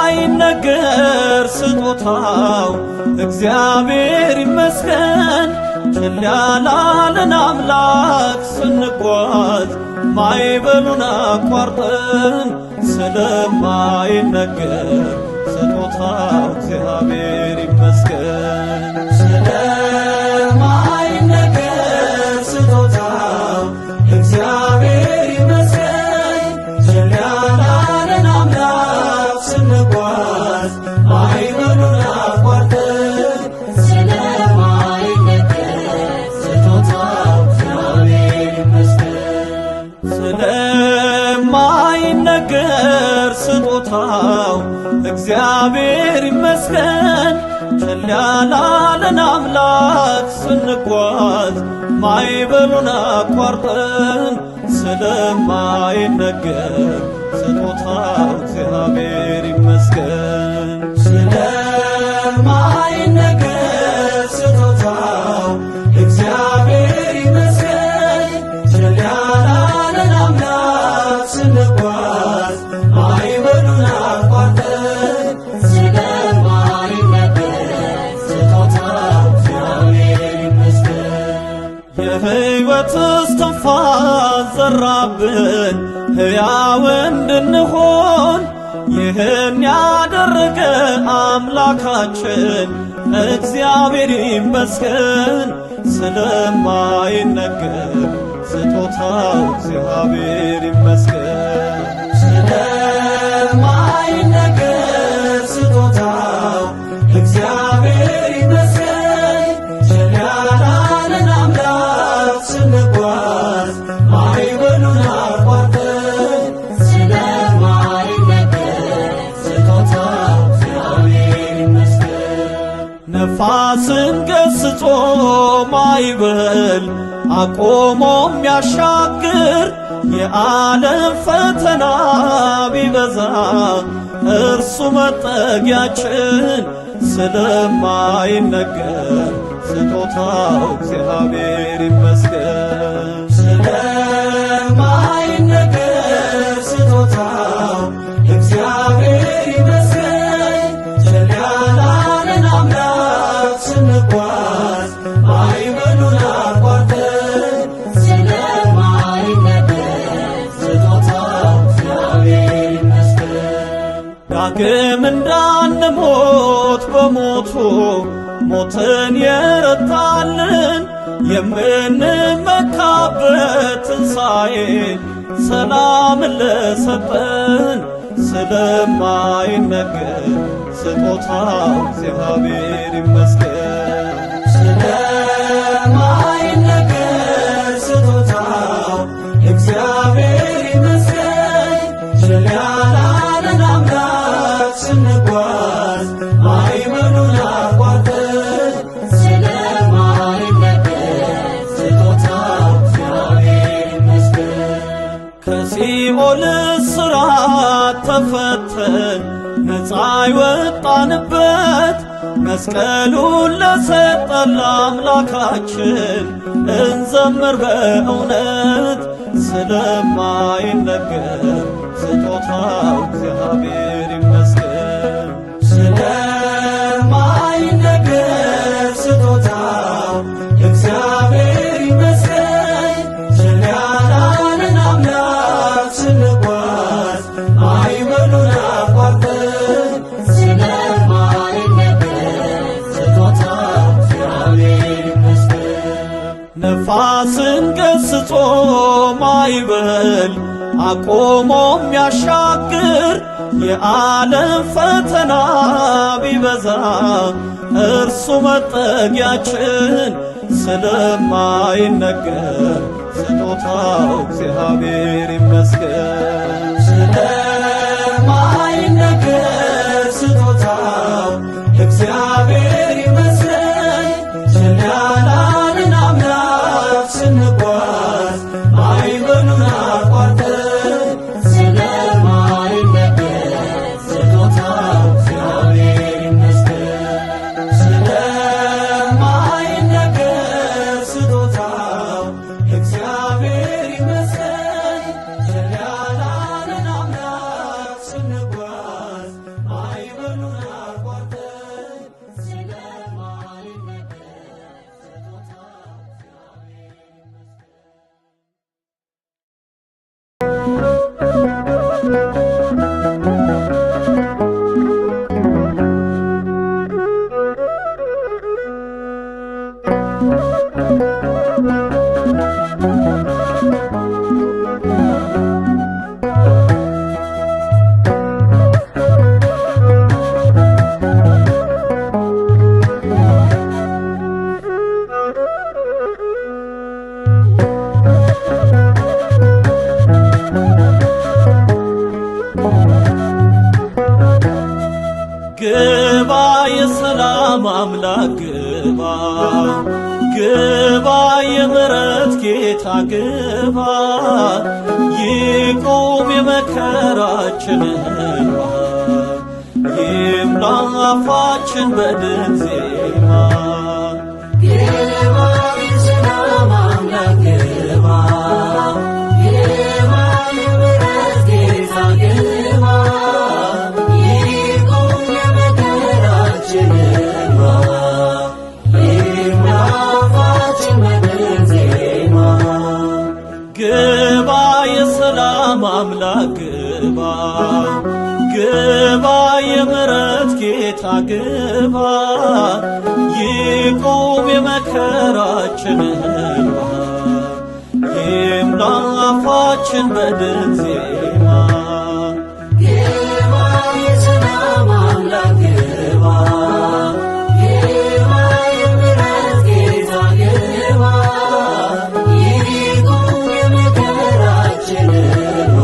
ስለማይነገር ስጦታው እግዚአብሔር ይመስገን። ችላ ያላለን አምላክ ስንጓዝ ማዕበሉን አቋርጠን ስለማይነገር ስጦታው እግዚአብሔር ይመስገን። ስለማይነገር ስጦታው እግዚአብሔር ይመስገን። ችላ ያላለን አምላክ ስንጓዝ ማዕበሉን አቋርጠን ስለማይነገር ስጦታው እግዚአብሔር ይመስገን። ስለማይነገር ስጦታው እግዚአብሔር ይመስገን። ችላ ያላለን አምላክ ስንጓዝ ማዕበሉን አቋርጠን ስለማይነገር ስጦታው እግዚአብሔር ይመስገን። ስለማይነገር ስጦታው እግዚአብሔር ይመስገን። ችላ ያላለን አምላክ ስንጓዝ ማዕበሉን አቋርጠን ስለማይነገር ስጦታው እግዚአብሔር ይመስገን። የሕይወት እስትንፋስ ዘራብን ሕያው እንድንሆን ይህን ያደረገ አምላካችን እግዚአብሔር ይመስገን። ስለማይነገር ስጦታው እግዚአብሔር ይመስገን። ስለማይነገር ስጦታው እግዚአብሔር ይመስገን። ችላ ያላለን አምላክ ስንጓዝ ማዕበሉን አቋርጠን ስለማይነገር ስጦታው እግዚአብሔር ይመስገን። ነፋስን ገስጾ ማዕበል አቆሞ የሚያሻግር የዓለም ፈተና ቢበዛ እርሱ መጠጊያችን ስለማይነገር ስጦታው እግዚአብሔር ይመስገን። ስለማይነገር ስጦታው እግዚአብሔር ይመስገን። ችላ ያላለን አምላክ ስንጓዝ ማዕበሉን አቋርጠን ስለማይነገር ስጦታው እግዚአብሔር ይመስገን። ዳግም እንዳንሞት በሞቱ ሞትን የረታልን የምንመካበት ትንሣኤን ሰላምን ለሰጠን ስለማይነገር ስጦታው እግዚአብሔር ይመስገን። ስለማይነገር ስጦታው እግዚአብሔር ይመስገን። ችላ ያላለን አምላክ ስንጓዝ ማዕበሉን አቋርጠን ስለማይነገር ስጦታው እግዚአብሔር ይመስገን። ከሲኦል እስራት ተፈተን ነፃ የወጣንበት መስቀሉን ለሰጠን ለአምላካችን እንዘምር በእውነት ስለማይነገር ስጦታው እግዚአብሔር ይመስገን። ስለማይነገር ስጦታው እግዚአብሔር ይመስገን። ችላ ያላለን አምላክ ስንጓዝ ማዕበሉን አቋርጠን ስለማይነገር ስጦታው እግዚአብሔር ይመስገን። ነፋስን ገስጾ ማዕበል አቆሞ የሚያሻግር የዓለም ፈተና ቢበዛ እርሱ መጠጊያችን ስለማይነገር ስጦታው እግዚአብሔር ይመስገን። ስለማይነገር ስጦታው እግዚአብሔር ይመስገን። ችላ ያላለን አምላክ ስንጓዝ ማዕበሉን አቋርጠን ስለማይነገር ስጦታው ግባ የሰላም አምላክ ግባ ግባ የምሕረት ጌታ ግባ ይቁም የመከራችን እንባ ይምላ አፋችን በድል ዜማ ግባ የሰላም አምላክ ግባ ግባ የምሕረት ጌታ ግባ ይቁም የመከራችን እንባ ይምላ አፋችን በድል ዜማ ግባ የሰላም አምላክ ግባ ግባ የምሕረት ጌታ ግባ ይቁም የመከራችን እንባ ይምላ አፋችን በድል ዜማ ግባ የሰላም አምላክ ግባ ግባ የምሕረት ጌታ ግባ ይቁም የመከራችን እንባ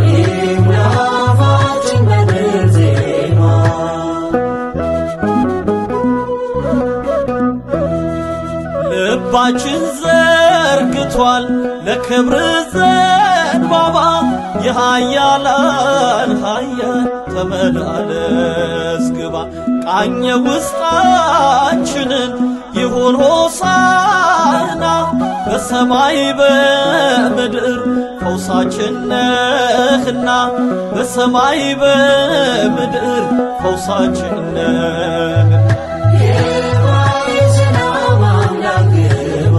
ይምላ አፋችን በድል ዜማ ልባችን ዘርግቷል ለክብር ዘንባባ የኃያላን ኃያል ተመላለስ ግባ ቃኘ ውስጣችንን ይሁን ሆሳዕና በሰማይ በምድር ፈውሳችን ነህና በሰማይ በምድር ፈውሳችን ነህና ግባ የሰላም አምላክ ግባ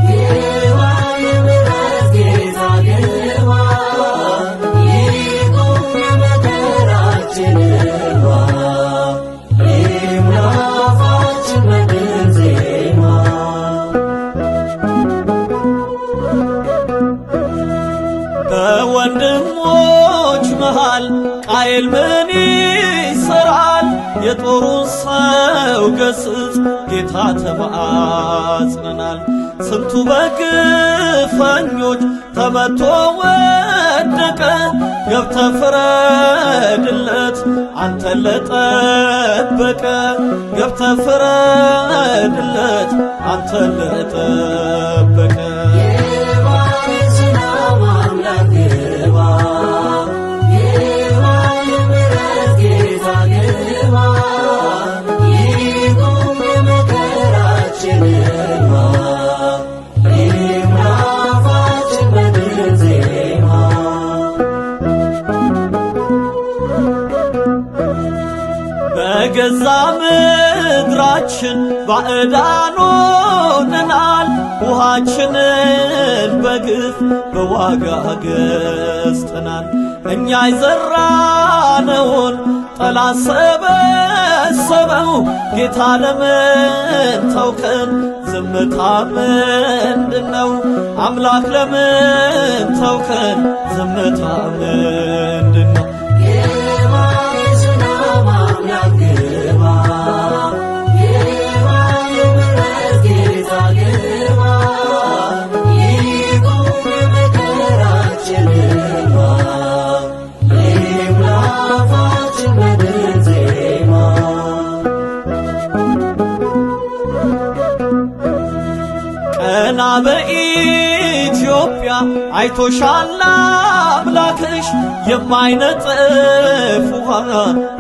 ግባ የምሕረት ጌታ ግባ ይቁም የመከራችን እንባ ይምላ አፋችን በድል ዜማ በወንድሞች መሃል ቃየል ምን ይሠራል? የጦሩን ሰው ገስጽ ጌታ ተማጽነናል። ስንቱ በግፈኞች ተመቶ ወደቀ። ገብተ ፍረድለት አንተን ለጠበቀ። ገብተ ፍረድለት አንተን ለጠበቀ። በገዛ ምድራችን ባዕዳን ሆነናል። ውሃችንን በግፍ በዋጋ ገዝተናል። እኛ የዘራነውን ጠላት ሰበሰበው። ጌታ ለምን ተውከን? ዝምታ ምንድነው? አምላክ ለምን ተውከን? ዝምታ ምንድነው? ቀና በኢትዮጵያ አይቶሻል አምላክሽ። የማይነጥፍ ውሃ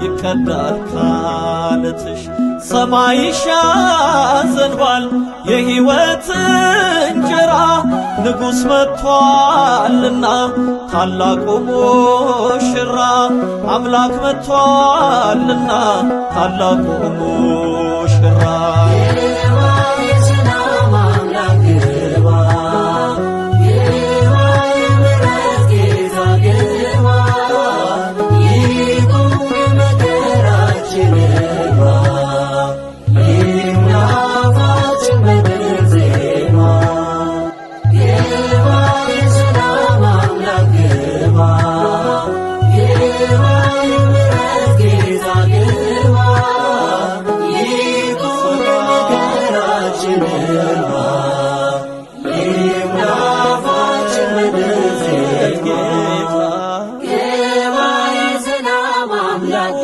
ይቀዳል ካለትሽ። ሰማይሽ ያዘንባል የሕይወት እንጀራ። ንጉሥ መጥቷልና ታላቁ ሙሽራ። አምላክ መጥቷልና ታላቁ ሙሽራ። Aምላክ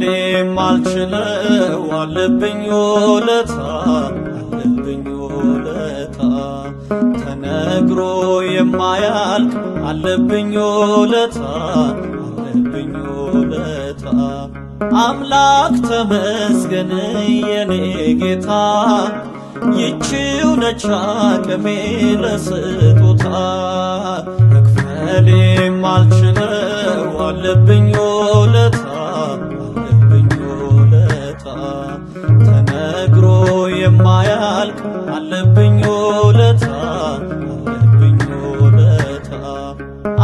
መክፈሌም አልችለው አለብኝ ውለታ አለብኝ ውለታ ተነግሮ የማያልቅ አለብኝ ውለታ አለብኝ ውለታ አምላክ ተመስገን የኔ ጌታ ይቺው ነች አቅሜ ለስጦታ መክፈሌም አልችለው አለብኝ ውለታ አለብኝ ውለታ ተነግሮ የማያልቅ አለብኝ ውለታ አለብኝ ውለታ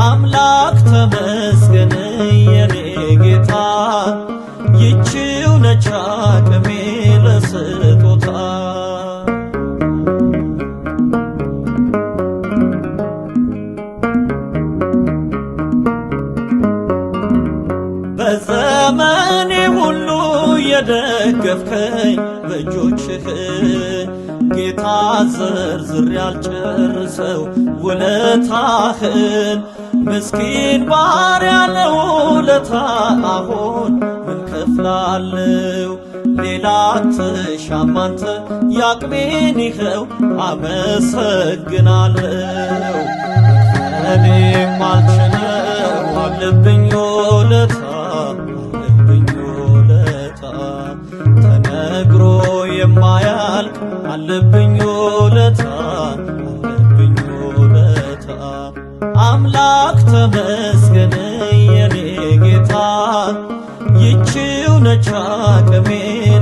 አምላክ ተመስገን የኔ ጌታ ይቺው ነች አቅሜ ለስጦታ በዘመኔ ሁሉ የደገፍከኝ በእጆችህ ጌታ ዘርዝሬ ያልጨርሰው ውለታህን ምስኪን ባሪያ ለውለታ አሁን ምን ከፍላለሁ ሌላ አትሻም አንተ ያቅሜን ይኸው አመሰግናለሁ እኔም አልችለው አለብኝ ውለታ አለብኝ ውለታ ተነግሮ የማያልቅ አለብኝ ውለታ አለብኝ ውለታ አምላክ ተመስገን የኔ ጌታ ይቺው ነች አቅሜ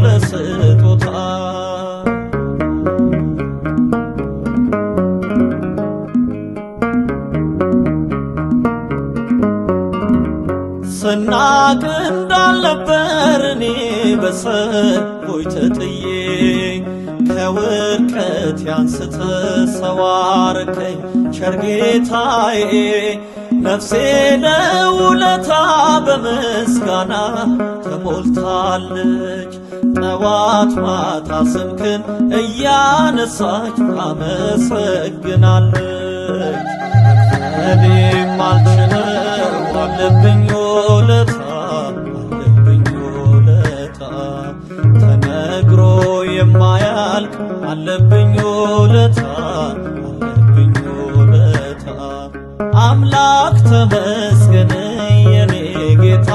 ለስጦታ ስናቅ እንዳልነበር እኔ በሰዎች ተጥዬ ከውድቀት ያንስተ ሰው አረከኝ ቸር ጌታዬ ነፍሴ ለውለታ በምስጋና ተሞልታለች ጠዋት ማታ ስምክን እያነሳች ታመሰግናለች እኔም አልችለው አለብኝ ውለታ አለብኝ ውለታ ተነግሮ የማያልቅ አለብኝ ውለታ አለብኝ ውለታ አምላክ ተመስገን የኔ ጌታ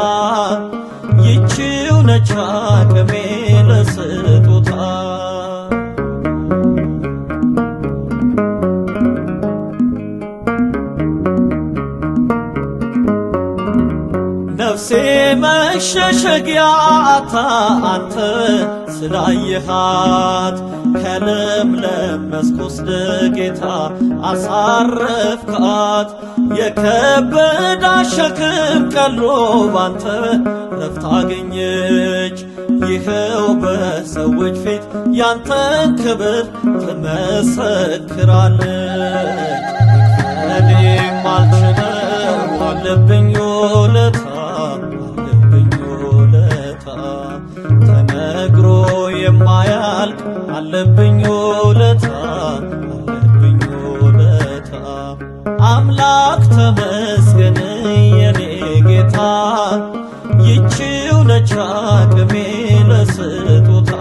ይቺው ነች አቅሜ ለስጦታ ነፍሴ መሸሸጊያ አታ አንተ ስላየሃት ከለምለም መስክ ወስደህ ጌታ አሳረፍካት የከበዳ ሸክም ቀሎ ባንተ ረፍት አገኘች ይኸው በሰዎች ፊት ያንተን ክብር ትመሰክራለች እኔም አልችለው አለብኝ ውለታ አለብኝ ውለታ ተነግሮ የማያልቅ አለብኝ ውለታ አለብኝ ውለታ አምላክ ተመስገን የኔ ጌታ ይቺው ነች አቅሜ ለስጦታ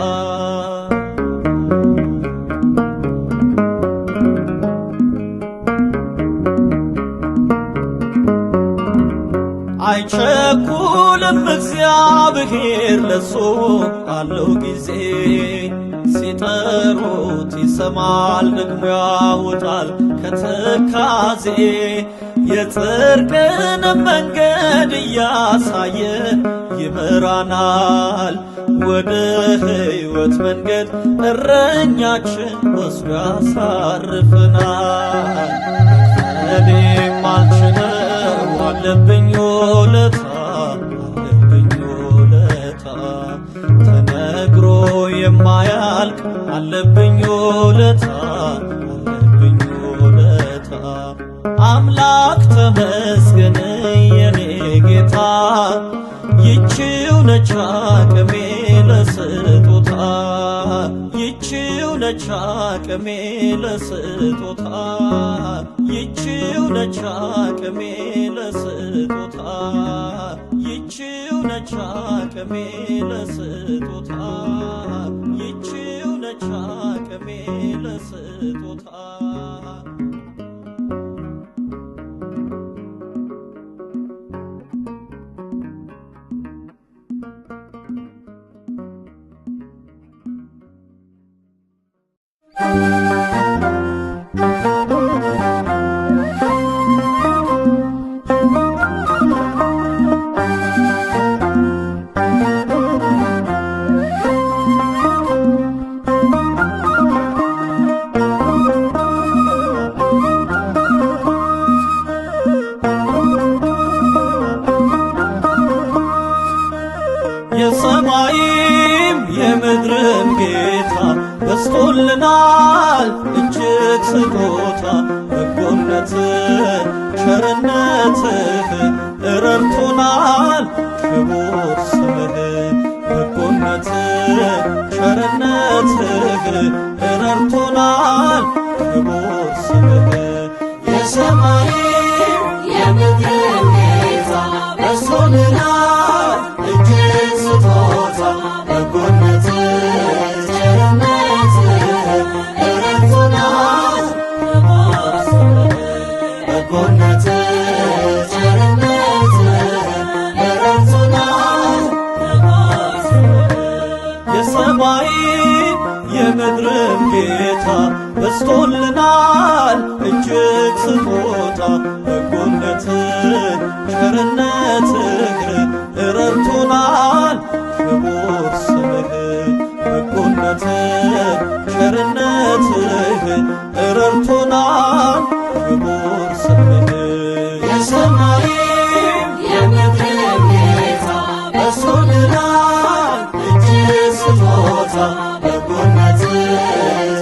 አይቸኩልም እግዚአብሔር ለሱ አለው ጊዜ ሲጠሩት ይሰማል ደግሞ ያወጣል ከትካዜ የጽድቅንም መንገድ እያሳየ ይመራናል ወደ ሕይወት መንገድ እረኛችን ወስዶ ያሳርፈናል እኔም አልችለው አለብኝ ውለታ አለብኝ ውለታ ተነግሮ የማያልቅ አለብኝ ውለታ አለብኝ ውለታ አምላክ ተመስገን የኔ ጌታ ይቺው ነች አቅሜ ለስጦታ ይቺው ነች አቅሜ ለስጦታ ይቺው ነች አቅሜ ለስጦታ ይቺው ነች አቅሜ ለስጦታ ይቺው ነች አቅሜ ለስጦታ የሰማይም የምድርም ጌታ በስቶልናል እጅግ ስጦታ በጎነትህ ቸርነትህ ረድቶናል ክቡር ስምህ በጎነትህ ቸርነትህ ረድቶናል ክቡር ስምህ የሰማይም የምድርም ጌታ በስቶልናል እጅግ ስጦታ በጎነትህ ቸርነትህ ረድቶናል ክቡር ስምህ በጎነትህ ቸርነትህ ረድቶናል ክቡር ስምህ የሰማይም የምድርም ጌታ በስቶልናል እጅግ ስጦታ በጎነትህ ቸርነትህ ረድቶናል ክቡር ስምህ በጎነትህ ቸርነትህ ረድቶናል ክቡር ስምህ የሰማይም የምድርም ጌታ በስቶልናል እጅግ ስጦታ በጎነትህ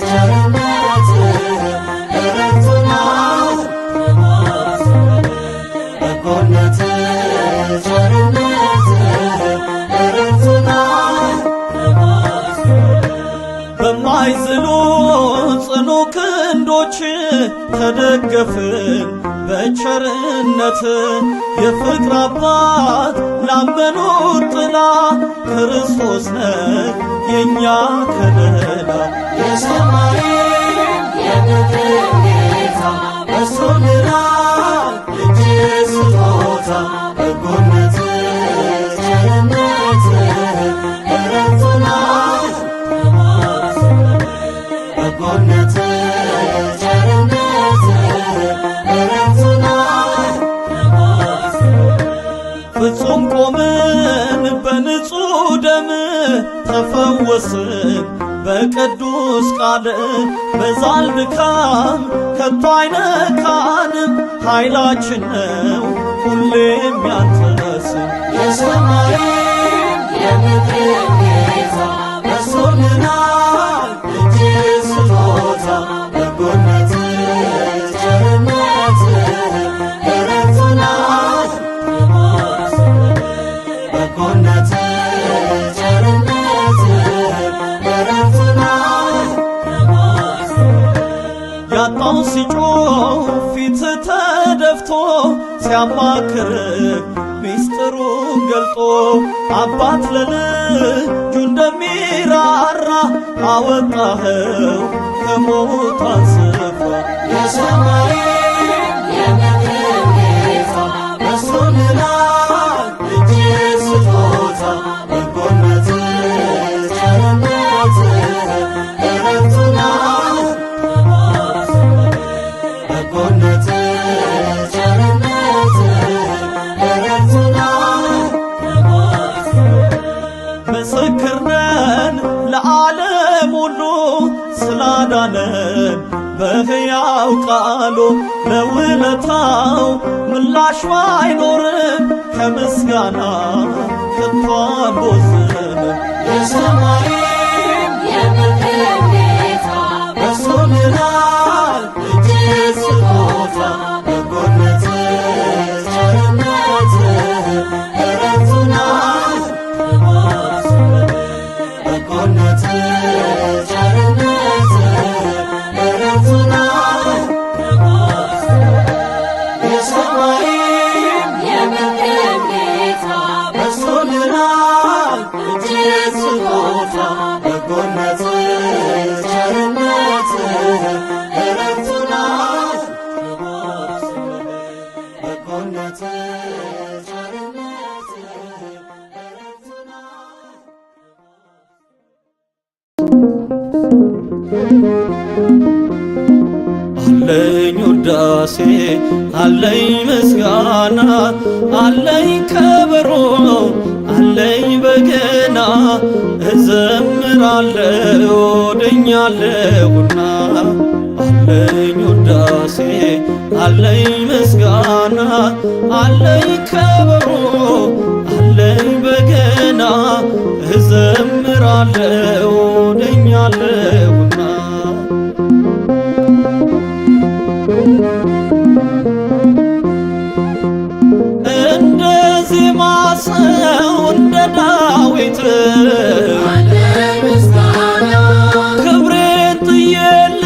ቸርነትህ ረድቶናል ክቡር ስምህ በጎነትህ ቸርነትህ ረድቶናል ክቡር ስምህ በማይዝሉ ጽኑ ክንዶች ተደገፍን በቸርነት የፍቅር አባት ላመኑት ጥላ ክርስቶስ ነህ የእኛ ከለላ የሰማይም የምድርም ጌታ በስቶልናል እጅግ ስጦታ በጎነትህ ቸርነትህ ረድቶናል ክቡር ስምህ በጎነትህ ቸርነትህ ረድቶናል ክቡር ስምህ ፍጹም ቆምን በንጹሕ ደም ተፈወስን በቅዱስ ቃል በዛል ድካም ከቶ አይነካንም ኃይላችን ነው ሁሌም ያንተ ስም የሰማይም የምድርም ጌታ በስቶልናል እጅግ ስጦታ በጎነትህ ቸርነትህ ረድቶናል ክቡር ስምህ በጎነትህ ቸርነትህ ረድቶናል ክቡር ስምህ ያጣው ሲጮህ ፊትህ ተደፍቶ ሲያማክርህ ሚስጥሩን ገልጦ አባት ለልጁ እንደሚራራ አወጣኸው ከሞት አንስፎ የሰማይም የምድርም ጌታ በስቶልናል እጅግ ስጦታ በጎነትህ ቸርነትህ ረድቶናል ክቡር ስምህ በጎነትህ ቸርነትህ ረድቶናል ክቡር ስምህ ምስክር ነን ለዓለም ሁሉ ስላዳነን በሕያው ቃሉ ለውለታው ምላሽ ባይኖርም ከምስጋና ከቶ አንቦዝንም የሰማይም የምድርም ጌታ በስቶልናል እጅግ ስጦታ በጎነትህ ቸርነትህ ረድቶናል ክቡር ስምህ በጎነትህ ቸርነትህ አለኝ ውዳሴ አለኝ ምስጋና አለኝ ከበሮ አለኝ በገና እዘምራለሁ ድኛለሁና አለኝ ውዳሴ አለኝ ምስጋና አለኝ ከበሮ አለኝ በገና እዘምራለሁ ድኛለሁና እንደ ዜማ ሰው እንደ ዳዊት ክብሬን ጥዬል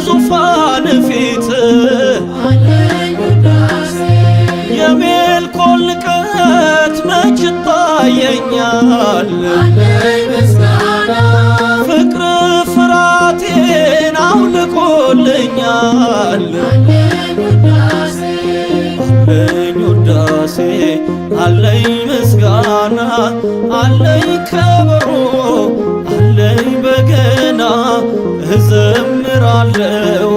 ዙፋን ፊት የሜልኮል ንቀት መች ይታየኛል ፍቅር ፍራቴን አውልቆልኛል አለኝ ውዳሴ አለኝ ምስጋና አለኝ ከበሮ አለኝ በገና እዘምራለሁ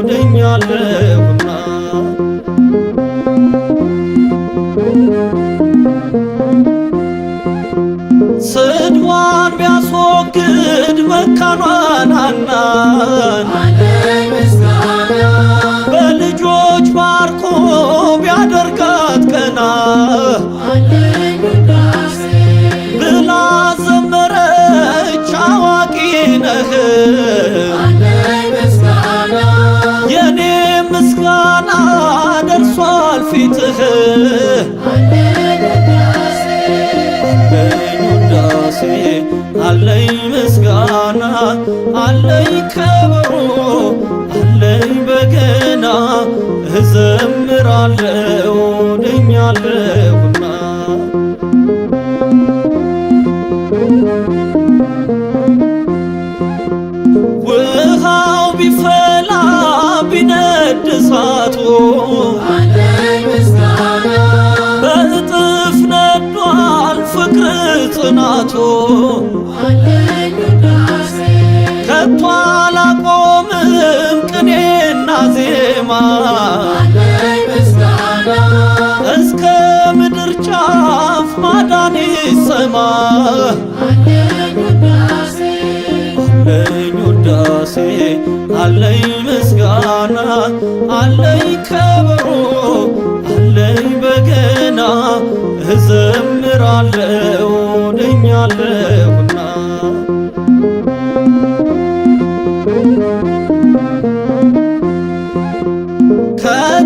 ድኛለሁና ስድዋን ቢያስወግድ መካኗን ሐናን በልጆች ባርኮ ቢያደርጋት ቀና ብላ ዘመረች አዋቂ ነህ የኔ ምስጋና ደርሷል ፊትህ አለኝ ውዳሴ አለኝ ምስጋና አለኝ ከበሮ አለኝ በገና እዘምራለሁ ድኛለሁና ውሃው ቢፈላ ቢነድ እሳቱ በእጥፍ ነዷል ፍቅር ጽናቱ ከቶ አላቆምም ቅኔና ዜማ እስከ ምድር ጫፍ ማዳን ይሰማ አለኝ ውዳሴ አለኝ ምስጋና አለኝ ከበሮ አለኝ በገና እዘምራለሁ ድኛለሁና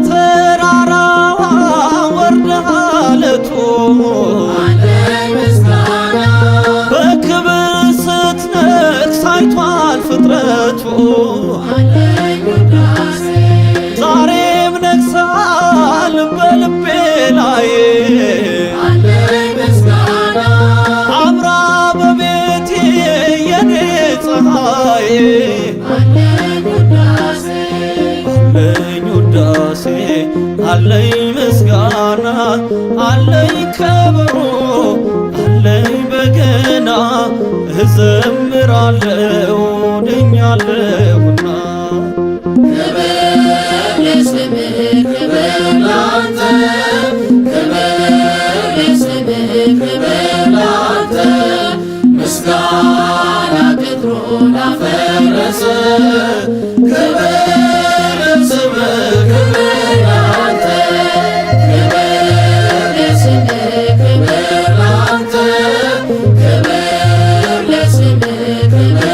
ከተራራዋ ወርደህ አለቱ በክብር ስትነግስ አይቷል ፍጥረቱ ዛሬም ነግሰሃል በልቤ ላይ አምራ በቤቴ የኔ ፀሐይ አለኝ ውዳሴ አለኝ ምስጋና አለኝ ከበሮ አለኝ በገና እዘምራለሁ ድኛለሁና ክብር ለስምህ ክብር ላንተ ክብር ለስምህ ክብር ላንተ ምስጋና ቅጥሩን አፈረሰ ክብር ለስምህ ክብር ላንተ ክብር ለስምህ ክብር ላንተ ክብር ለስምህ ክብር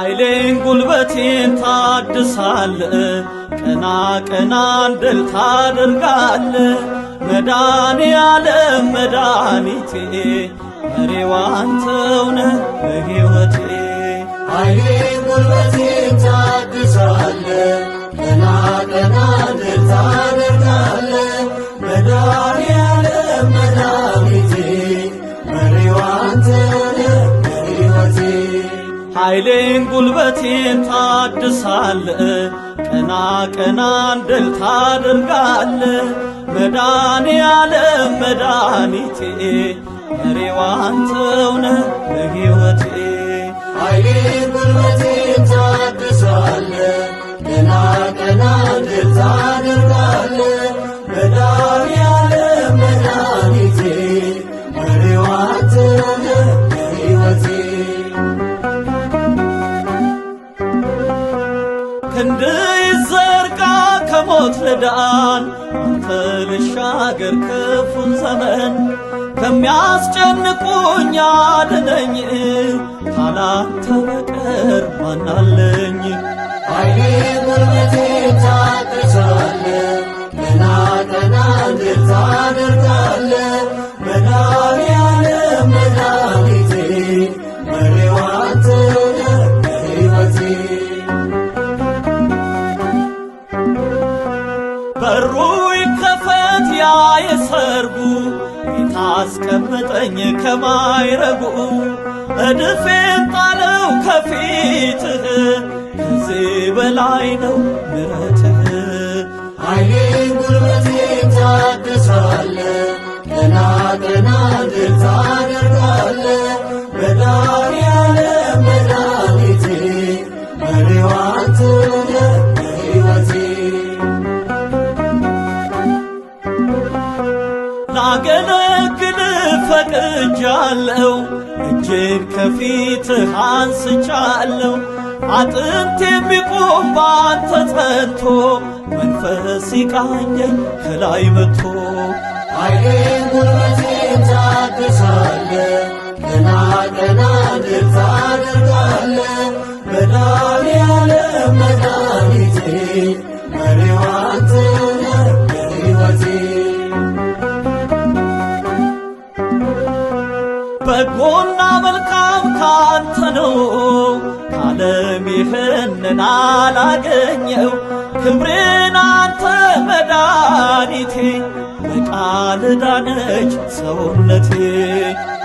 ኃይሌን ጉልበቴን ታድሳለ ቀና ቀና እንድል ታደርጋለ መድኃኔዓለም መድኃኒቴ መሪው አንተው ነህ በሕይወቴ ኃይሌን ጉልበቴን ታድሳለ ቀና ቀና እንድል ታደርጋለ መድኃኔዓለም መድኃኒቴ መሪው አንተው ነህ በሕይወቴ ኃይሌን ጉልበቴን ታድሳለ ቀና ቀና እንድል ታደርጋለ መድኃኔዓለም መድኃኒቴ መሪው አንተው ነህ በሕይወቴ ኃይሌን ጉልበቴን ታድሳለ ቀና ቀና እንድል ታደርጋለ መድኃኔዓለም መድኃኒቴ መሪው አንተው ነህ በሕይወቴ ክንድ ይዘርጋ ከሞት ልዳን አንተ ልሻገር ክፉን ዘመን ከሚያስጨንቁኝ አድነኝ ካላንተ በቀር ማናለኝ ኃይሌን ጉልበቴን ታድሳለ ቀና ቀና እንድል ታደርጋለ መድኃኔዓለም መድኃኒቴ መሪው አንተው ነህ በሕይወቴ በሩ ይከፈት ያ የሰርጉ ጌታ አስቀመጠኝ ከማይረጉ እድፌን ጣለው ከፊትህ ከዚህ በላይ ነው ምሕረትህ ኃይሌን ጉልበቴን ታድሳለ ቀና ቀና እንድል ታደርጋለ መድኃኔዓለም መድኃኒቴ መሪው አንተው ነህ በሕይወቴ ላገለግል ፈቅጃለሁ እጄን ከፊትህ አንስቻለሁ አጥንት የሚቆም ባንተ ጸንቶ መንፈስ ሲቃኘኝ ከላይ መጥቶ ኃይሌን ጉልበቴን ታድሳለ ቀና ቀና እንድል ታደርጋለ መድኃኔዓለም መድኃኒቴ መሪው አንተው ነህ በሕይወቴ በጎና መልካም ካንተ ነው ካለም ይህንን አላገኘው ክብሬን አንተ መድኃኒቴ በቃል ዳነች ሰውነቴ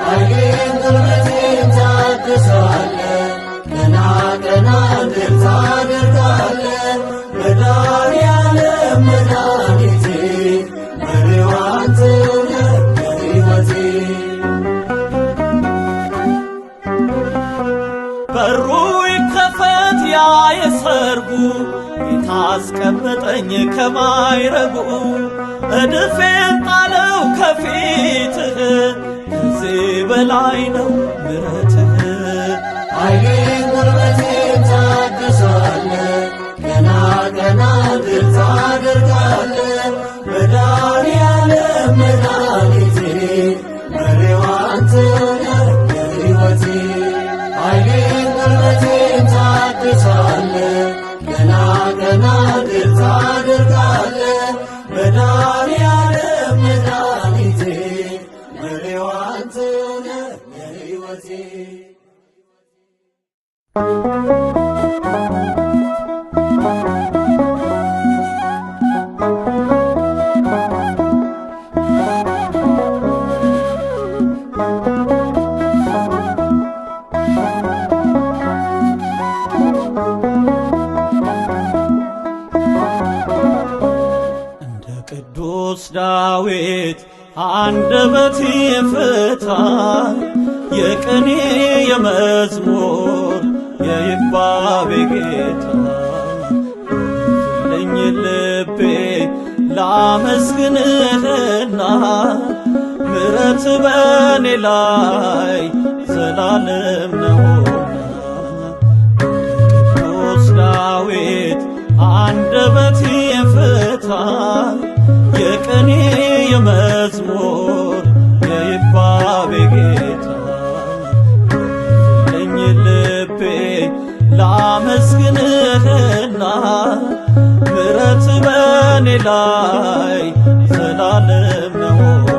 ኃይሌን ጉልበቴን ታድሳለ ቀና ቀና እንድል ታደርጋለ መድኃኔዓለም መድኃኒቴ መሪው አንተው ነህ በሕይወቴ በሩ ይከፈት ያ የሰርጉ ጌታ አስቀመጠኝ ከማይረጉ እድፌን ጣለው ከፊትህ ከዚህ በላይ ነው ምሕረትህ ኃይሌን ጉልበቴን ታድሳለ ቀና ቀና እንድል ታደርጋለ መድኃኔዓለም መድኃኒቴ መሪው አንተው ነህ በሕይወቴ ኃይሌን ጉልበቴን ታድሳለ ቀና ቀና እንድል ታደርጋለ መድኃኔዓለም መድኃኒቴ መሪው አንተው ነህ በሕይወቴ ቅዱስ ዳዊት አንደበቴ ፍታ የቅኔ የመዝሙር የይባቤ ጌታ ለኝ ልቤ ላመስግንህና ምሕረት በኔ ላይ ዘላለም ነውና ቅዱስ ዳዊት አንደበቴ ፍታ የቅኔ የመዝሙር የይባቤ ጌታ ለኝ ልቤ ላመስግንህና ምሕረት በኔ ላይ ዘላለም ነውና።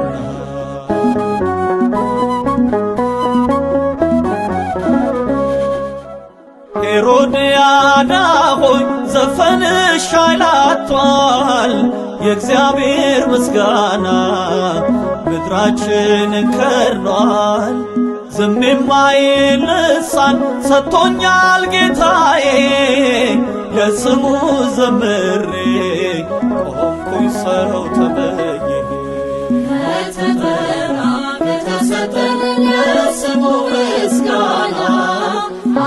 ሄሮድያዳ ሆይ ዘፈንሽ ኃይላቷል፣ የእግዚአብሔር ምስጋና ምድራችንን ከድኗል። ዝም የማይል ልሳን ሰጥቶኛል ጌታዬ፣ ለስሙ ዘምሬ ቆምኩኝ ሰው ተብዬ። ከተጠራ ከተሰጠን ለስሙ ምስጋና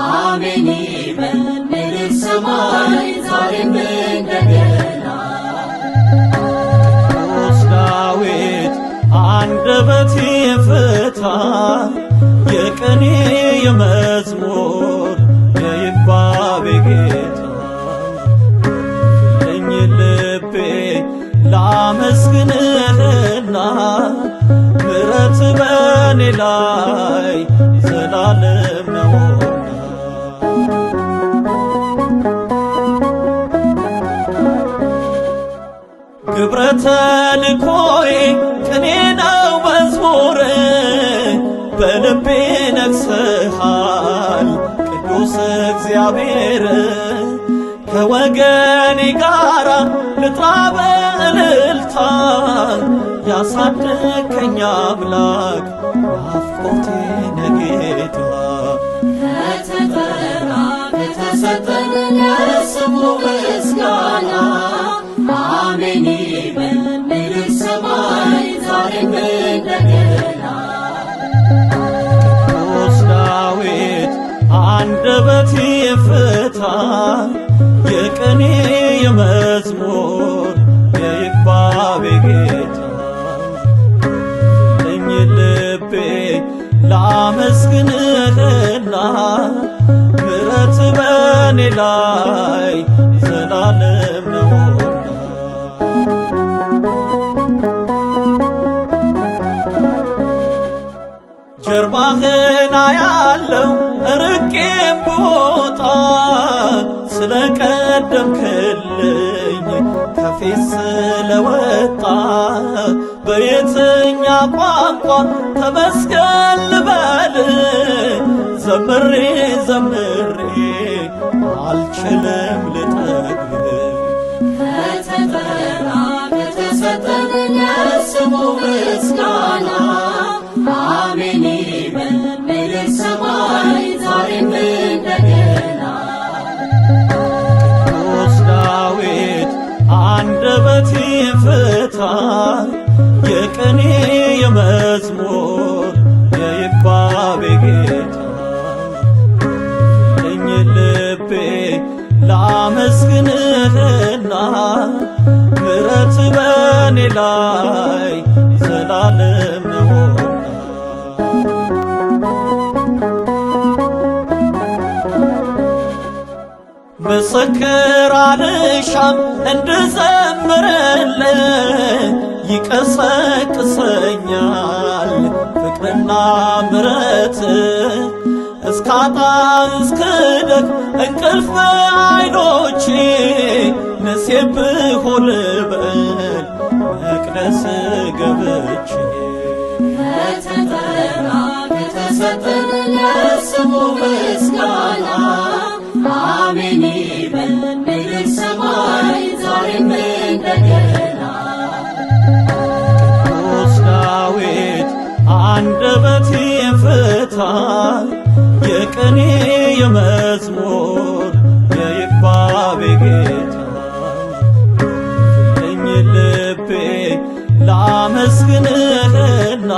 አሜን ይበል ምድር ሰማይ ዛሬም እንደገና። ቅዱስ ዳዊት አንደበት ይፍታ፣ የቅኔ የመዝሙር የይባቤ ጌታ። ለኝ ልቤ ላመስግንህና ምሕረት በኔ ላይ ዘላለም ነውና። ግብረ ተልኮዬ ቅኔ ነው መዝሙር፣ በልቤ ነግሠሃል ቅዱስ እግዚአብሔር። ከወገኔ ጋራ ልጥራ በእልልታ፣ ያሳደግከኝ አምላክ ናፍቆቴ ነጌታ። ከተጠራ ከተሰጠን ለስሙ ምስጋና አሜን ይበል ምድር ሰማይ ዛሬም እንደገና። ቅዱስ ዳዊት አንደበት ይፍታ፣ የቅኔ የመዝሙር የይባቤ ጌታ። ለኝ ልቤ ላመስግንህና ምሕረት በኔ ላይ ዘላለም ነውና። ጀርባህን አያለው ርቄም ብወጣ፣ ስለ ቀደምክልኝ ከፊት ስለወጣ። በየትኛ ቋንቋ ተመስገን ልበል፣ ዘምሬ ዘምሬ አልችልም ልጠግብ። ከተጠራ ከተሰጠን ለስሙ ምስጋና አሜን ይበል ምድር ሰማይ ዛሬም እንደገና። ቅዱስ ዳዊት አንደበት ይፍታ፣ የቅኔ የመዝሙር የይባቤ ጌታ። ለኝ ልቤ ላመስግንህና ምሕረት በኔ ላይ ዘላለም ነውና። ምስክር አልሻም እንድዘምርልህ፣ ይቀሰቅሰኛል ፍቅርና ምሕረት። እስካጣ እስክደግ እንቅልፍ አይኖቼ፣ ነሴብሖ ልበል መቅደስ ገብቼ። ከተጠራ ከተሰጠን ለስሙ ምስጋና አሜን ይበል ምድር ሰማይ ዛሬም እንደገና። ቅዱስ ዳዊት አንደበት ይፍታ፣ የቅኔ የመዝሙር የይባቤ ጌታ። ለኝ ልቤ ላመስግንህና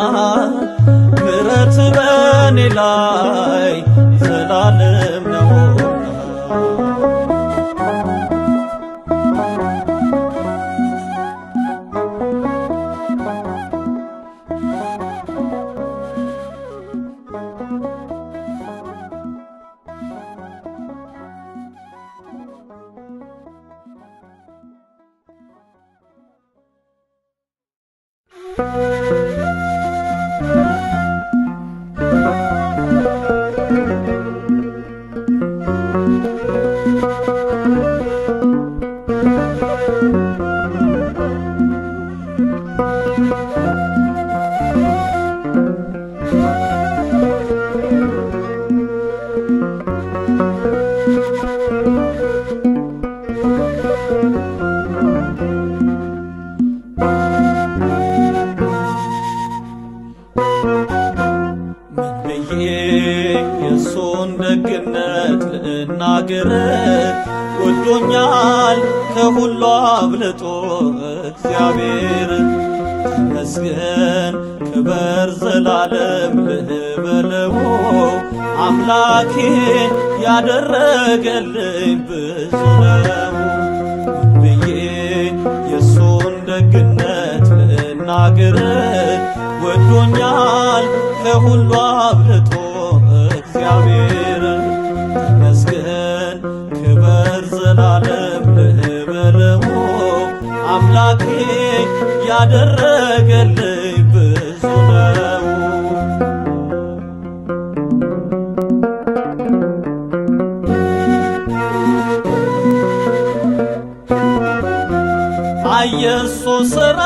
ምሕረት በኔ ላይ ዘላለም ነውና። የእሱን ደግነት ልናገር ወዶኛል ከሁሉ አብልጦ እግዚአብሔር ተመስገን ክበር ዘላለም ልበለው አምላኬ ያደረገልኝ ብዙ ነው ብዬ የእሱን ደግነት ልናገር ወዶኛል ከሁሉ አብልጦ እግዚአብሔር ተመስገን ክበር ዘላለም ልበለው አምላኬ ያደረገልኝ ብዙ ነው። የሱ ሥራ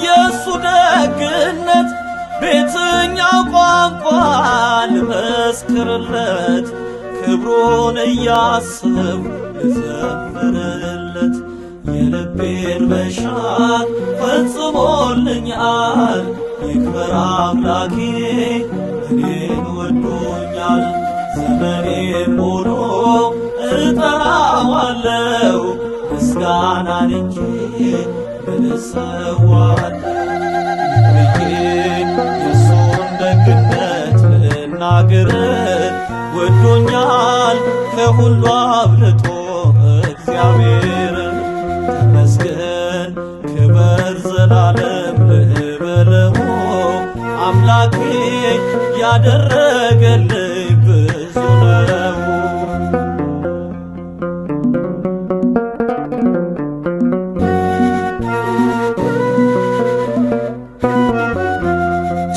የሱ ደግነት ቤትኛው ቋንቋ ልመስክርለት ክብሩን እያስብ ልዘምርለት የልቤን መሻት ፈጽሞልኛል ይክበር አምላኬ እኔን ወዶኛል ዘመኔን ሙሉ እጠራዋለው ምስጋናን እንጂ ምን እሰዋለሁ ብዬ የእሱን ደግነት ልናገር ወዶኛል ከሁሉ አብልጦ እግዚአብሔር ተመስገን ክበር ዘላለም ልበለው አምላኬ ያደረገልኝ ብዙ ነው።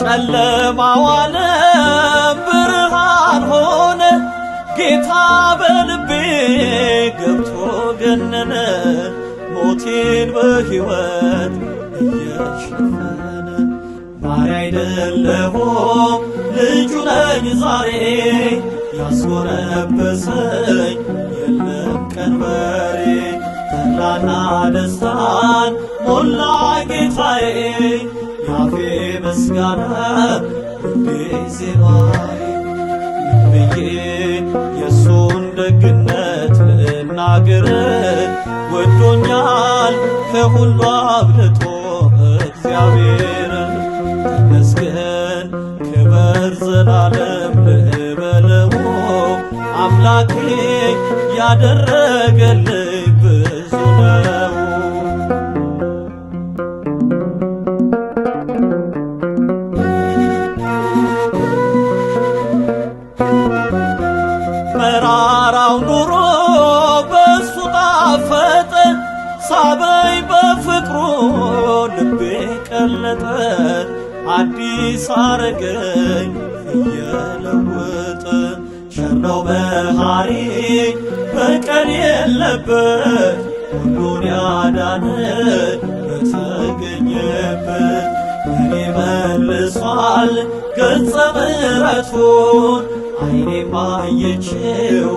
ጨለማው ዓለም ብርሃን ሆነ ጌታ በልቤ ገብቶ ገነነ ሞቴን በሕይወት እየሸፈነ ባሪያ አይደለሁም ልጁ ነኝ ዛሬ ያስጎነበሰኝ የለም ቀንበሬ ተድላና ደስታን ሞላ ጌታዬ ያፌ ምስጋና እንዴ ዜማዬ ብዬ የእሱን ደግነት ልናገር ወዶኛል ከሁሉ አብልጦ እግዚአብሔር ተመስገን ክበር ዘላለም ልበለው አምላኬ ያደረገልኝ ብዙ ነው። መራራው ኑሮ በሱ ጣፈጠ ሳበኝ በፍቅሩ ልቤ ቀለጠ አዲስ አረገኝ እየለወጠ ቸር መሐሪ በቀል የለበት ሁሉን ያዳነ በተገኘበት እኔ መልሷል ገጸ ምሕረቱን አይኔ ማየችው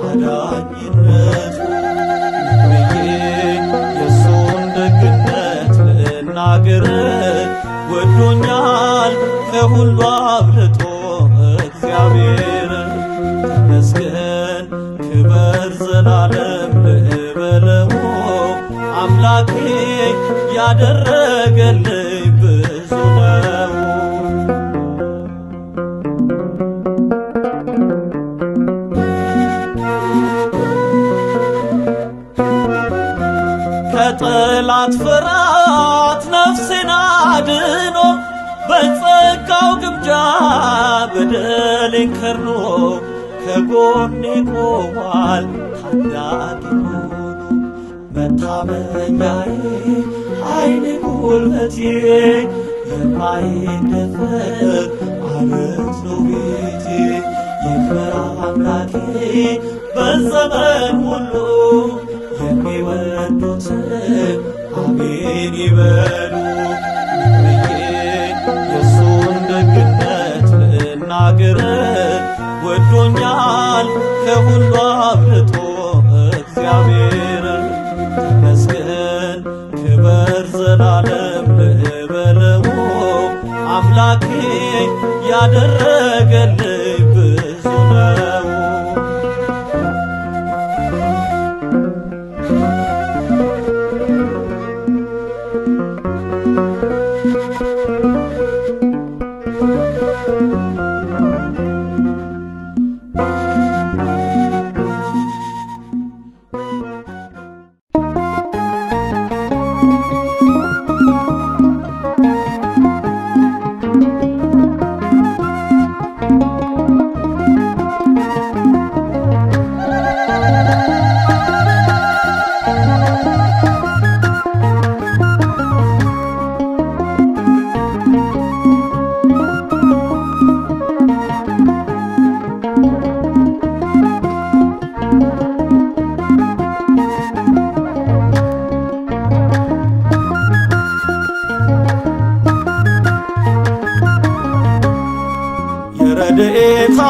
አዳኝነቱ ብዬ የእሱን ደግነት ልናገር ወዶኛል ከሁሉ አብልጦ እግዚአብሔር ተመስገን ክበር ዘላለም ልበለው አምላኬ ያደረገልኝ ብዙ ነው። ከጠላት ፍርሃት ነፍሴን አድኖ በጸጋው ግምጃ በደሌን ከርኖ ከጎኔ ቆሟል ታዳጊ ሆኖ መታመኛዬ ኃይሌ ጉልበቴ የማይደፈር አለት ነው ቤቴ ይክበር አምላኬ በዘመን ሁሉ የሚወዱት አሜን ይበሉ ብዬ የእሱን ደግነት ልናገር ወዶኛል ከሁሉ አብልጦ እግዚአብሔር ተመስገን ክበር ዘላለም ልበለው አምላኬ ያደረገልኝ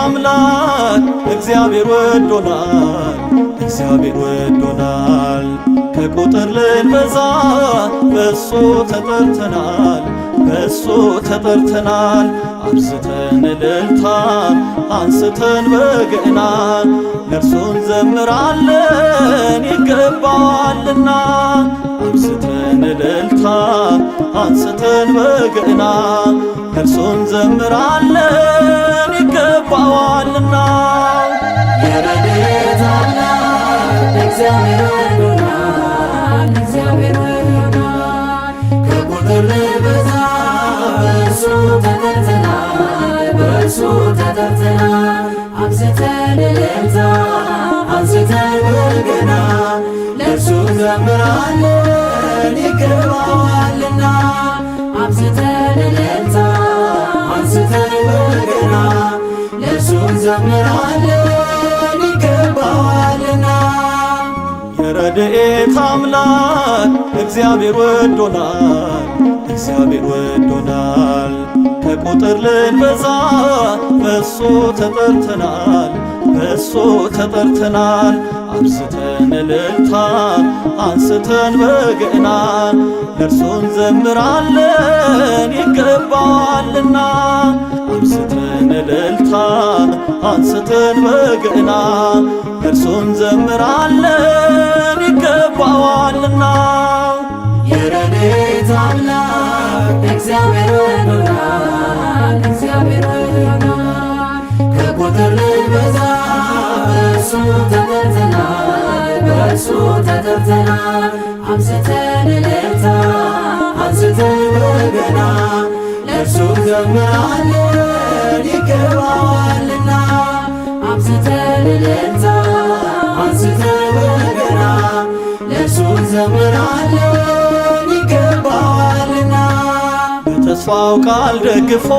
አምላክ እግዚአብሔር ወዶናል፣ እግዚአብሔር ወዶናል። ከቁጥር ልንበዛ በእሱ ተጠርተናል፣ በእሱ ተጠርተናል። አብዝተን እልልታ አንስተን በገና ለእርሱን ዘምራለን ይገባዋልና። አብዝተን እልልታ አንስተን በገና ለእርሱን ዘምራለን ይገባዋልና። የረድኤት አምላክ እግዚአብሔር ወዶናል፣ እግዚአብሔር ወዶናል። ከቁጥር ልንበዛ በእርሱ ተጠርተናል፣ በእርሱ ተጠርተናል። አብዝተን እልልታ አንስተን በገና ለእርሱ ዘምራለን ይገባዋልና። አብዝተን እልልታ አንስተን በገና ለእርሱ ዘምራለን ይገባዋልና። የረድኤት አምላክ እግዚአብሔር ወዶናል፣ እግዚአብሔር ወዶናል። ከቁጥር ልንበዛ በእሱ ተጠርተናል፣ በእሱ ተጠርተናል። አብዝተን እልልታ አንስተን በገና ለእርሱን ዘምራለን ይገባዋልና። አብዝተን እልልታ አንስተን በገና ለእርሱን ዘምራለን ይገባዋልና። የረድኤት አምላክ እግዚአብሔር ወዶናል፣ እግዚአብሔር ወዶናል። ከቁጥር ልንበዛ በእርሱ ተጠርተናል፣ በእርሱ ተጠርተናል። አብዝተን እልልታ አንስተን በገና ለእርሱ ዘምራለን ይገባዋልና። አብዝተን እልልታ አንስተን በገና ለእርሱ ዘምራለን ይገባዋልና። በተስፋው ቃል ደግፎ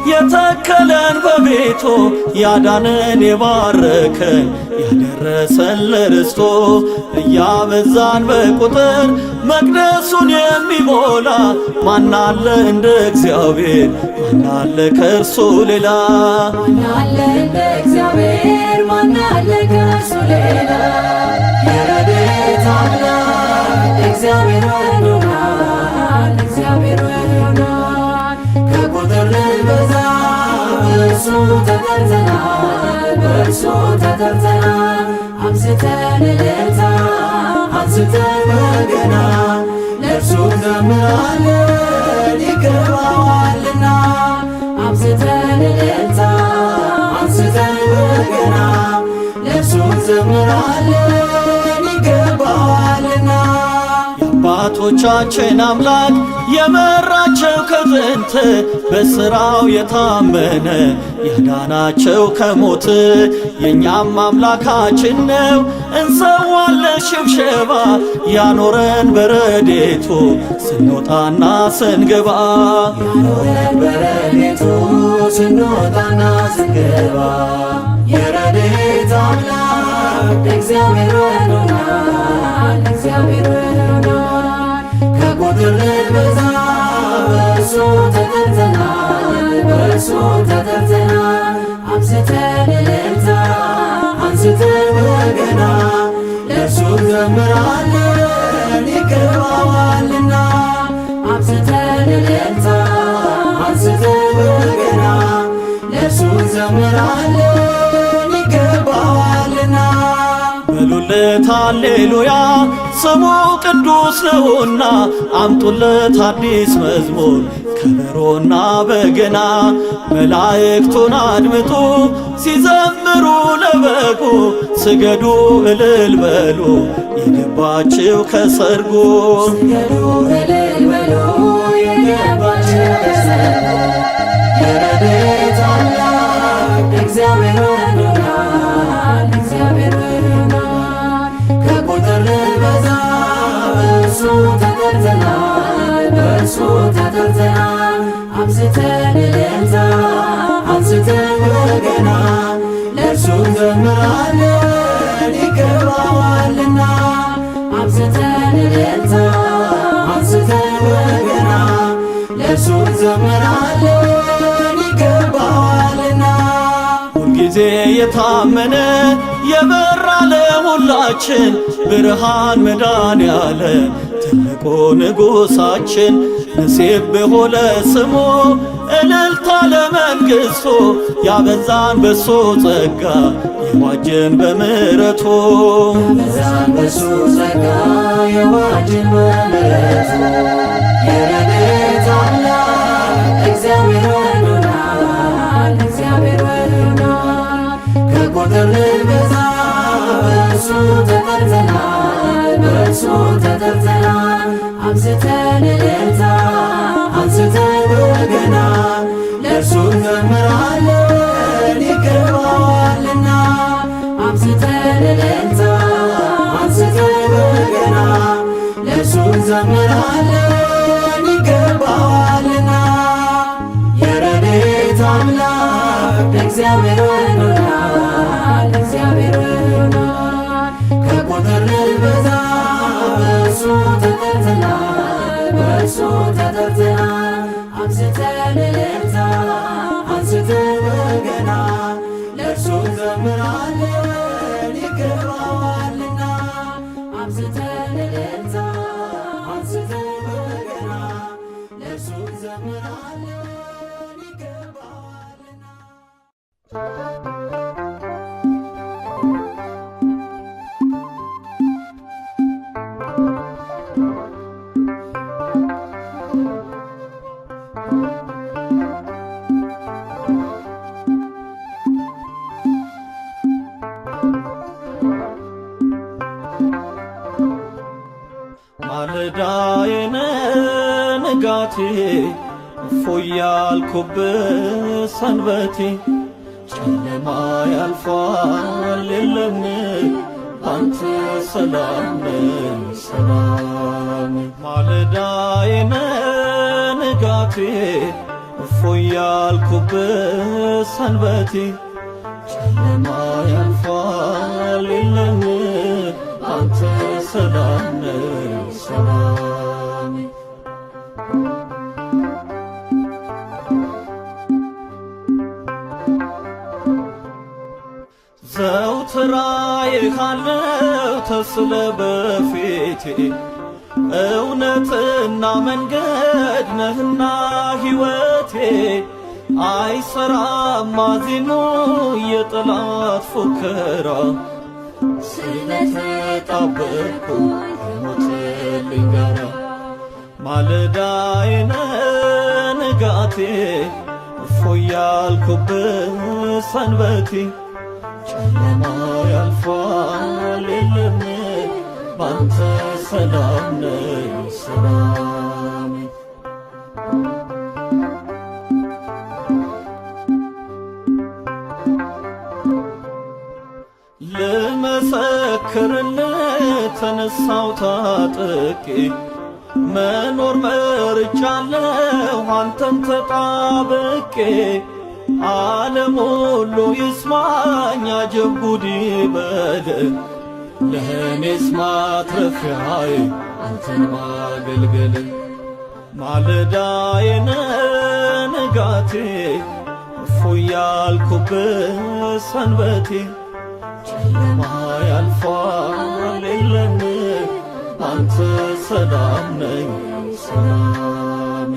የተከለን በቤቱ ያዳነን የባረከን ያደረሰን ለርስቶ እያበዛን በቁጥር መቅደሱን የሚሞላ ማናለ እንደ እግዚአብሔር ማናለ ከእርሱ ሌላ ማናለ እንደ እግዚአብሔር ማናለ ከእርሱ ሌላ። የረድኤት አምላክ እግዚአብሔር ወዶናል፣ እግዚአብሔር ወዶናል። ከቁጥር ልንበዛ በእርሱ ተጠርተናል፣ በእርሱ ተጠርተናል። አብዝተን እልልታ አንስተን በገና ለእርሱ ዘምራለን ይገባዋልና። አብዝተን እልልታ አንስተን በገና ለእርሱ ዘምራለን ይገባዋልና። የአባቶቻችን አምላክ የመራቸው ከጥንት በሥራው የታመነ ያዳናቸው ከሞት የእኛም አምላካችን ነው እንሰዋለን ሽብሸባ ያኖረን በረድኤቱ ስንወጣና ስንገባ ያኖረን በረድኤቱ ስንወጣና ስንገባ። የረድኤት አምላክ እግዚአብሔር ወዶናል፣ እግዚአብሔር ወዶናል። ከቁጥር ልንበዛ በእርሱ ተጠርተናል፣ በእርሱ ተጠርተናል። አብዝተን እልልታ አንስተን በገና ለእርሱ ዘምራለን ይገባዋልና። አብዝተን እልልታ አንስተን በገና ለእርሱ ዘምራለን ይገባዋልና። በሉለት ሃሌሉያ ስሙ ቅዱስ ነውና አምጡለት አዲስ መዝሙር ከበሮና በገና መላእክቱን አድምጡ ሲዘምሩ ለበጉ ስገዱ እልል በሉ የገባችሁ ከሰርጉ ስገዱ እልል በሉ የገባችሁ ከሰርጉ። የረድኤት አምላክ እግዚአብሔር ወዶናል፣ እግዚአብሔር ወዶናል። ከቁጥር ልንበዛ በእርሱ ተጠርተናል፣ በእርሱ ተጠርተናል። አብዝተን እልልታ አንስተን በገና ለእርሱ ዘምራለን ይገባዋልና። አብዝተን እልልታ አንስተን በገና ለእርሱ ዘምራለን ይገባዋልና። ጊዜ የታመነ የበራ ለሁላችን ብርሃን መድኃኔዓለ ትልቁ ንጉሣችን ንሴብሖ ለስሙ እልልታ ለመንግሥቱ ያበዛን በሱ ጸጋ የዋጀን በምሕረቱ ያበዛን በሱ ጸጋ የዋጀን በምሕረቱ የረድኤት አምላክ እግዚአብሔር ወዶናል እግዚአብሔር ወዶናል ከቁጥር ልንበዛ በእርሱ ተጠርተናል በእርሱ ተጠርተናል አብዝተን እልልታ አንስተን በገና ለእርሱ እንዘምራለን ይገባዋልና አብዝተን እልልታ አንስተን በገና ለእርሱ እንዘምራለን ይገባዋልና የረድኤት አምላክ እግዚአብሔር ወዶናል እግዚአብሔር ወዶናል ከቁጥር ልንበዛ በእርሱ ተጠርተናል በእርሱ ተጠርተናል አብዝተን እልልታ አንስተን በገና ለእርሱ እንዘምራለን ይገባዋልና አብዝተን እልልታ አንስተን በገና ለእርሱ እንዘምራለን ይገባዋልና ማለዳዬ ንጋቴ እፎይ ያልኩበት ሰንበቴ ጨለማ ያልፋል የለም አንተ ሰላም ሰላም ማለዳዬ ንጋቴ እፎይ ያልኩበት ሰንበቴ ጨለማ ያልፋል የለም አንተ ሰላም ሰላም ዘወትር አይሃለሁ ተስለ በፊቴ እውነትና መንገድ ነህና ሕይወቴ አይሰራም ማዜኑ የጠላት ፉከራ ስለተጣበቅኩ ከሞትልኝ ጋራ ማለዳዬ ንጋቴ እፎይ ያልኩበት ሰንበቴ ጨለማ ያልፋል የለም ባንተ ሰላም ነኝ ሰላም ልመሰክርልህ ተነሳው ታጥቄ መኖር መርጫለሁ አንተን ተጣብቄ ዓለም ሁሉ ይስማኝ አጀብ ጉድ ይበል ለእኔስ ማትረፊያዬ አንተን ማገልገል ማለዳዬ ንጋቴ እፎይ ያልኩበት ሰንበቴ ጨለማ ያልፋል የለም አንተ ሰላም ነኝ ሰላም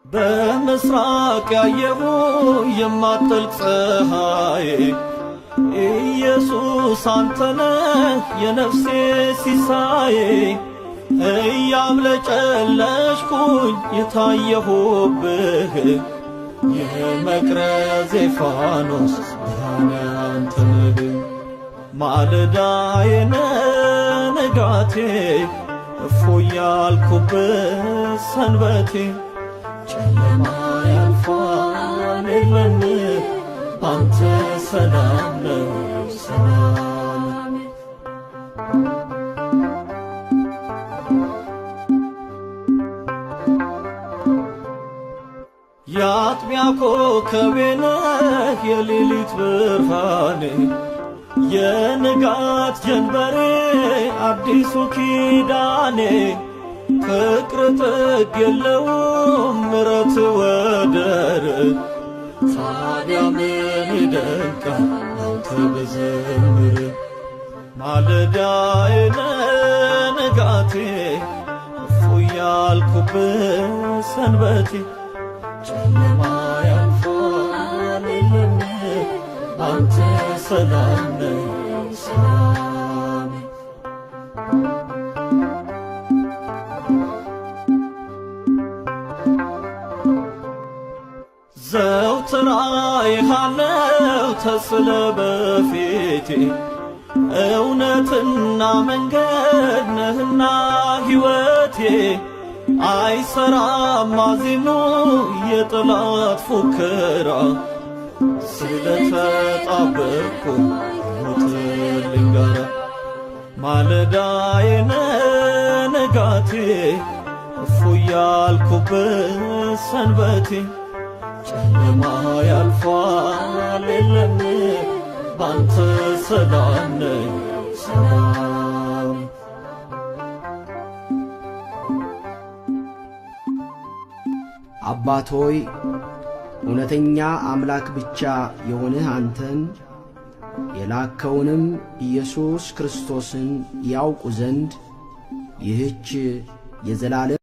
በምስራቅ ያየሁ የማትጠልቅ ፀሐይ ኢየሱስ አንተነህ የነፍሴ ሲሳይ እያብለጨለጭኩኝ የታየሁብህ የመቅረዜ ፋኖስ ብርሃን አንተ ነህ ማለዳዬ ንጋቴ እፎይ ያልኩበት ሰንበቴ ጨለማ ያልፋል የለም አንተ ሰላም ነው ሰላም የአጥቢያ ኮከቤ ነህ የሌሊት ብርሃኔ የንጋት ጀንበሬ አዲሱ ኪዳኔ ፍቅር ጥግ የለውም ምረት ወደር ታዲያ ምን ይደንቃል አንተ ብዘምር ማለዳዬ ንጋቴ እፎይ ያልኩብህ ሰንበቴ ጨለማ ያልፋል የለም አንተ ሰላም ነህ ሰላሜ ዘውትር አይሃለው ተስለ በፊቴ እውነትና መንገድ ነህና ሕይወቴ አይሰራም ማዜኑ የጠላት ፉከራ ስለተጣበቅኩ ሞትልኝ ጋራ ማለዳዬ ንጋቴ እፎይ ያልኩብህ ሰንበቴ ጨለማ ያልፋል የለም ባንተ ሰላም ነኝ ሰላም አባት ሆይ እውነተኛ አምላክ ብቻ የሆንህ አንተን የላከውንም ኢየሱስ ክርስቶስን ያውቁ ዘንድ ይህች የዘላለም